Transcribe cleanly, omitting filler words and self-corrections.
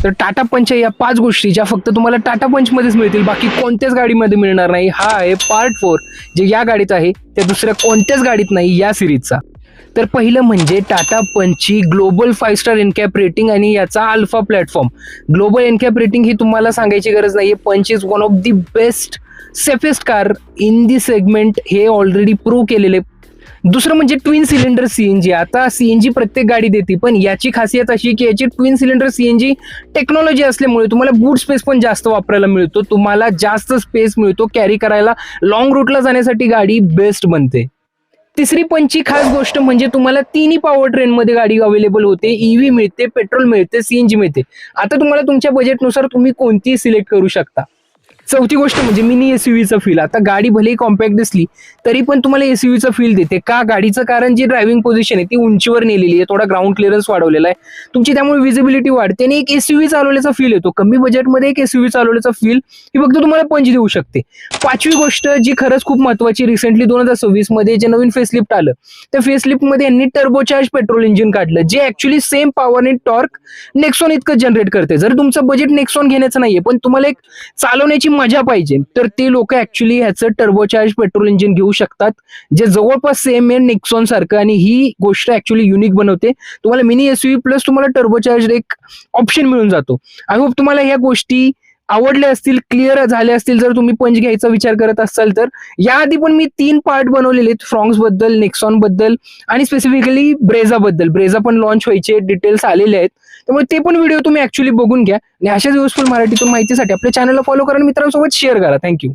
तर टाटा पंचच्या या 5 गोष्टी ज्या फक्त तुम्हाला टाटा पंचमध्येच मिळतील, बाकी कोणत्याच गाडीमध्ये मिळणार नाही. हा आहे पार्ट 4 जे या गाडीत आहे त्या दुसऱ्या कोणत्याच गाडीत नाही या सिरीजचा. तर पहिलं म्हणजे टाटा पंचची ग्लोबल 5 स्टार एनकॅप रेटिंग आणि याचा अल्फा प्लॅटफॉर्म. ग्लोबल एनकॅप रेटिंग ही तुम्हाला सांगायची गरज नाहीये. पंच is one of the best safest car in the segment, हे ऑलरेडी प्रूव्ह केलेले. दुसरं म्हणजे ट्विन सिलेंडर सीएनजी. आता सीएनजी प्रत्येक गाडी देते, पण याची खासियत अशी की याची ट्विन सिलेंडर सीएनजी टेक्नॉलॉजी असल्यामुळे तुम्हाला बूट स्पेस पण जास्त वापरायला मिळतो, तुम्हाला जास्त स्पेस मिळतो कॅरी करायला. लॉंग रूटला जाण्यासाठी गाडी बेस्ट बनते. तिसरी पंचची खास गोष्ट म्हणजे तुम्हाला तिन्ही पॉवर ट्रेन मध्ये गाडी अवेलेबल होते. ईव्ही मिळते, पेट्रोल मिळते, सीएनजी मिळते. आता तुम्हाला तुमच्या बजेटनुसार तुम्ही कोणतीही सिलेक्ट करू शकता. चौथी गोष्ट म्हणजे मिनी एसयूव्हीचा फील. आता गाडी भलेही कॉम्पॅक्ट दिसली तरी पण तुम्हाला एसयूव्हीचा फील देते. का? गाडीचं कारण जी ड्रायव्हिंग पोझिशन आहे ती उंचीवर नेलेली आहे, थोडा ग्राउंड क्लिअरन्स वाढवलेला आहे तुमची, त्यामुळे विजिबिलिटी वाढते आणि एक एसयूव्ही चालवल्याचा फील येतो. कमी बजेटमध्ये एक एसयूव्ही चालवल्याचा फील ही फक्त तुम्हाला पंच देऊ शकते. पाचवी गोष्ट जी खरंच खूप महत्वाची, रिसेंटली 2026 मध्ये जे नवीन फेसलिफ्ट आलं त्या फेसलिफ्टमध्ये यांनी टर्बोचार्ज पेट्रोल इंजिन काढलं, जे ऍक्च्युली सेम पॉवर आणि टॉर्क नेक्सॉन इतकं जनरेट करते. जर तुमचं बजेट नेक्सॉन घेण्याचं नाहीये पण तुम्हाला एक चालवण्याची मजा पाहिजे तर ते लोक ऍक्च्युली ह्याचं टर्बोचार्ज पेट्रोल इंजिन घेऊ शकतात, जे जवळपास सेम आहे नेक्सॉन सारखं. आणि ही गोष्ट ऍक्च्युली युनिक बनवते. तुम्हाला मिनी एसयूव्ही प्लस तुम्हाला टर्बोचार्ज एक ऑप्शन मिळून जातो. आय होप तुम्हाला ह्या गोष्टी आवडल्या असतील, क्लिअर झाल्या असतील. जर तुम्ही पंच घ्यायचा विचार करत असाल तर याआधी पण मी 3 पार्ट बनवलेले आहेत, फ्रॉंक्स बद्दल, नेक्सॉन बद्दल आणि स्पेसिफिकली ब्रेझा बद्दल. ब्रेझा पण लॉन्च व्हायचे डिटेल्स आलेले आहेत, त्यामुळे ते पण व्हिडिओ तुम्ही ऍक्च्युली बघून घ्या. आणि अशाच युजफुल मराठीतून माहितीसाठी आपल्या चॅनलला फॉलो करा आणि मित्रांसोबत शेअर करा. थँक्यू.